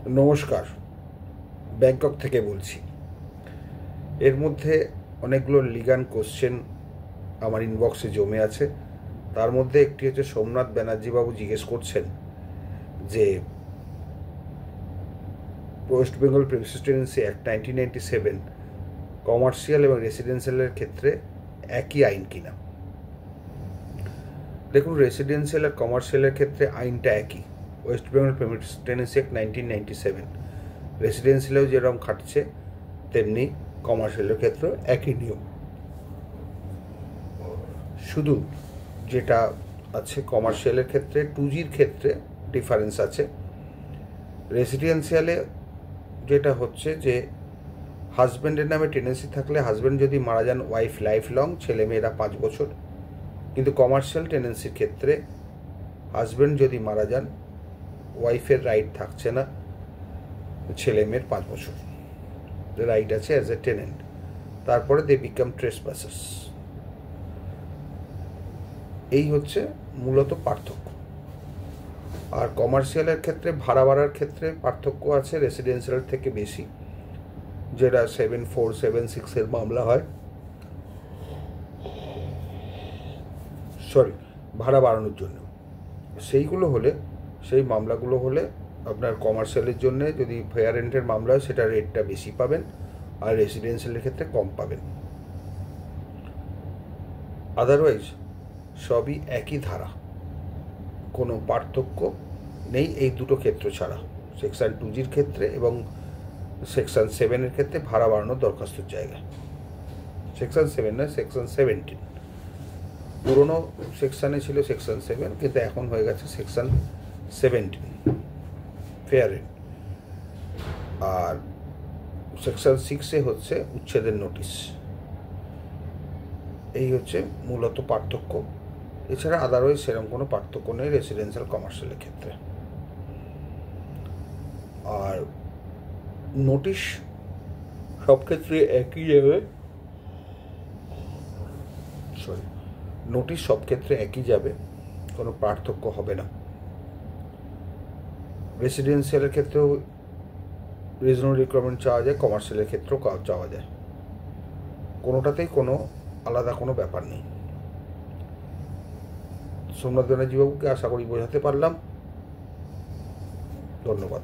নমস্কার, ব্যাংকক থেকে বলছি। এর মধ্যে অনেকগুলো লিগাল কোশ্চেন আমার ইনবক্সে জমে আছে। তার মধ্যে একটি হচ্ছে সোমনাথ ব্যানার্জিবাবু জিজ্ঞেস করছেন যে West Bengal premises tenancy act 1997 commercial এবং রেসিডেন্সিয়ালের ক্ষেত্রে একই আইন কিনা। দেখুন, রেসিডেন্সিয়াল আর কমার্শিয়ালের ক্ষেত্রে আইনটা একই। West Bengal premises tenancy act 1997 রেসিডেন্সিয়ালেও যেরকম খাটছে তেমনি কমার্শিয়ালের ক্ষেত্রেও একই নিয়ম। শুধু যেটা আছে কমার্শিয়ালের ক্ষেত্রে 2Gর ক্ষেত্রে ডিফারেন্স আছে। রেসিডেন্সিয়ালে যেটা হচ্ছে যে হাজব্যান্ডের নামে টেনেন্সি থাকলে হাজব্যান্ড যদি মারা যান ওয়াইফ লাইফ লং, ছেলেমেয়েরা 5 বছর। কিন্তু কমার্শিয়াল টেনেন্সির ক্ষেত্রে হাজব্যান্ড যদি মারা যান ওয়াইফের রাইট থাকছে না, ছেলেমেয়ের 5 বছর রাইট আছে অ্যাজ এ টেনেন্ট। তারপরে দে বিকাম ট্রেসপাসার্স। এই হচ্ছে মূলত পার্থক্য। আর কমার্শিয়ালের ক্ষেত্রে ভাড়া বাড়ার ক্ষেত্রে পার্থক্য আছে রেসিডেন্সিয়াল থেকে বেশি, যেটা 7476 মামলা হয়, ভাড়া বাড়ানোর জন্য। সেই মামলাগুলো হলে আপনার কমার্শিয়ালের জন্য যদি ফেয়ার রেন্টের মামলা হয় সেটা রেটটা বেশি পাবেন, আর রেসিডেন্সিয়ালের ক্ষেত্রে কম পাবেন। আদারওয়াইজ সবই একই ধারা, কোনো পার্থক্য নেই এই দুটো ক্ষেত্র ছাড়া। সেকশন 2Gর ক্ষেত্রে এবং সেকশন 7-এর ক্ষেত্রে ভাড়া বাড়ানোর দরখাস্তর জায়গায়। সেকশন 7 নয়, সেকশন 17। পুরনো সেকশানে ছিল সেকশন 7, কিন্তু এখন হয়ে গেছে সেকশন 17 ফেয়ার রেন্ট। আর সেকশন 6-এ হচ্ছে উচ্ছেদের নোটিশ। এই হচ্ছে মূলত পার্থক্য। এছাড়া আদারওয়াইজ সেরকম কোনো পার্থক্য নেই রেসিডেন্সিয়াল কমার্শিয়ালের ক্ষেত্রে। আর নোটিশ সব ক্ষেত্রে একই যাবে, নোটিশ সব ক্ষেত্রে একই যাবে, কোনো পার্থক্য হবে না। রেসিডেন্সিয়ালের ক্ষেত্রেও রিজনেবল রিকোয়ারমেন্ট চাওয়া যায়, কমার্শিয়ালের ক্ষেত্রেও চাওয়া যায়। কোনোটাতেই কোনো আলাদা কোনো ব্যাপার নেই। সোমনাথ ব্যানার্জিবাবুকে আশা করি বোঝাতে পারলাম। ধন্যবাদ।